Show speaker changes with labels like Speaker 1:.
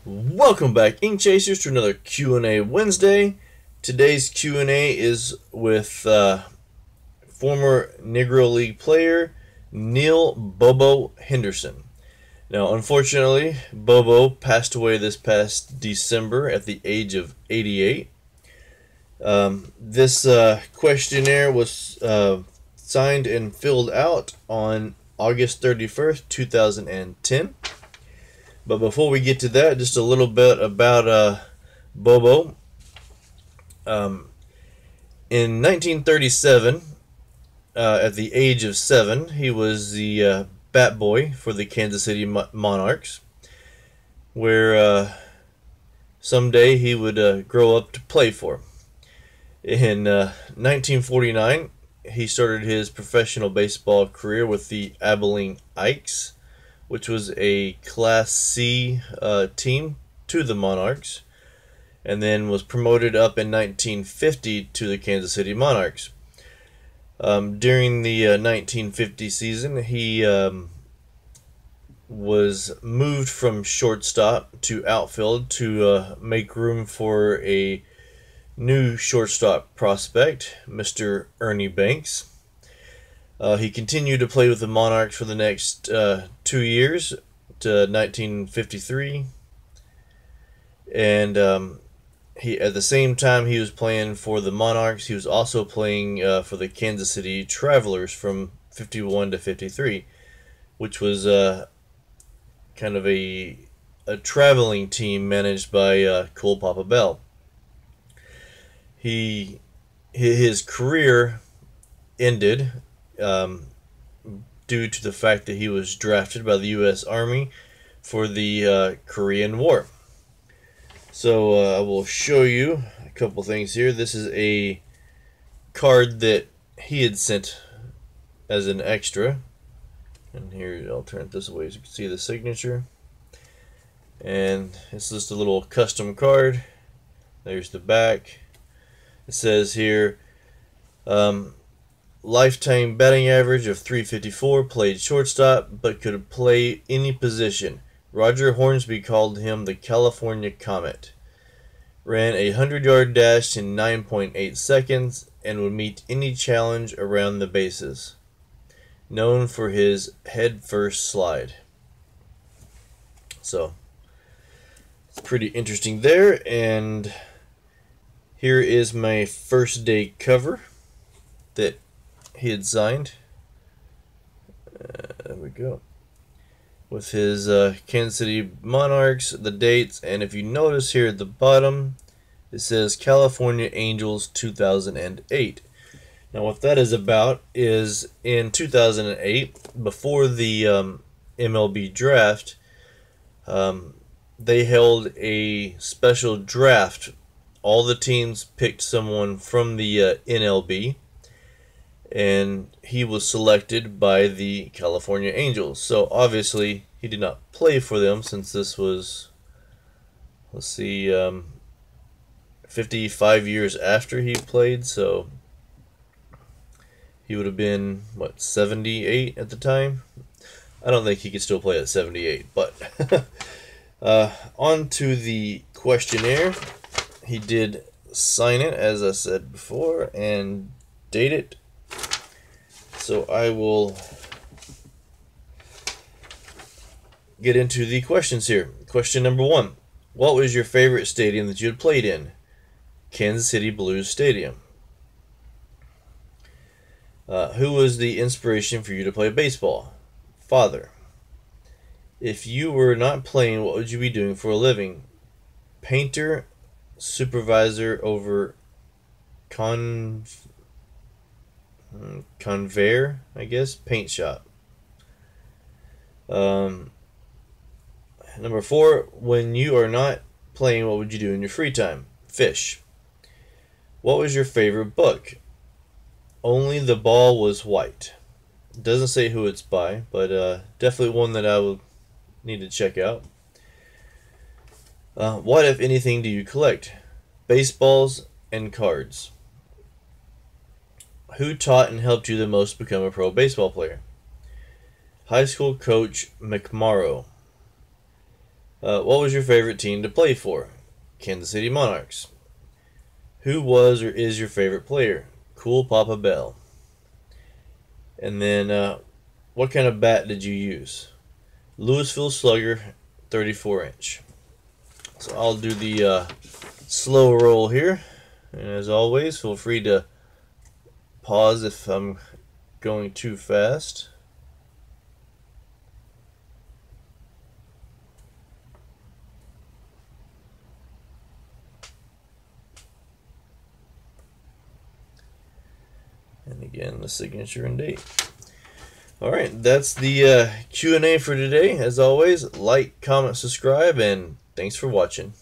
Speaker 1: Welcome back, Ink Chasers, to another Q&A Wednesday. Today's Q&A is with former Negro League player Neale Bobo Henderson. Now, unfortunately, Bobo passed away this past December at the age of 88. This questionnaire was signed and filled out on August 31st, 2010. But before we get to that, just a little bit about Bobo. In 1937, at the age of 7, he was the bat boy for the Kansas City Monarchs, where someday he would grow up to play for. In 1949, he started his professional baseball career with the Abilene Ikes, which was a Class C team to the Monarchs, and then was promoted up in 1950 to the Kansas City Monarchs. During the 1950 season, he was moved from shortstop to outfield to make room for a new shortstop prospect, Mr. Ernie Banks. He continued to play with the Monarchs for the next 2 years to 1953, and he at the same time he was playing for the Monarchs, he was also playing for the Kansas City Travelers from 51 to 53, which was kind of a traveling team managed by Cole Papa Bell. His career ended due to the fact that he was drafted by the U.S. Army for the Korean War. So I will show you a couple things here. This is a card that he had sent as an extra. And here, I'll turn it this way so you can see the signature. And it's just a little custom card. There's the back. It says here, lifetime batting average of .354, played shortstop, but could play any position. Roger Hornsby called him the California Comet. Ran a 100-yard dash in 9.8 seconds and would meet any challenge around the bases. Known for his head-first slide. So, it's pretty interesting there, and here is my first day cover that he had signed. There we go. With his Kansas City Monarchs, the dates, and if you notice here at the bottom, it says California Angels 2008. Now what that is about is in 2008, before the MLB draft, they held a special draft. All the teams picked someone from the NLB, and he was selected by the California Angels. So obviously he did not play for them, since this was, let's see, 55 years after he played, so he would have been, what, 78 at the time? I don't think he could still play at 78, but on to the questionnaire. He did sign it, as I said before, and date it. So I will get into the questions here. Question number 1. What was your favorite stadium that you had played in? Kansas City Blues Stadium. Who was the inspiration for you to play baseball? Father. If you were not playing, what would you be doing for a living? Painter, supervisor over conveyor, I guess, paint shop. Number 4, when you are not playing, what would you do in your free time? Fish. What was your favorite book? Only the Ball Was White. It doesn't say who it's by, but definitely one that I would need to check out. What, if anything, do you collect? Baseballs and cards. Who taught and helped you the most become a pro baseball player? High school coach McMorrow. What was your favorite team to play for? Kansas City Monarchs. Who was or is your favorite player? Cool Papa Bell. And then, what kind of bat did you use? Louisville Slugger, 34-inch. So I'll do the slow roll here. And as always, feel free to pause if I'm going too fast. And again, the signature and date. All right, that's the Q&A for today. As always, like, comment, subscribe, and thanks for watching.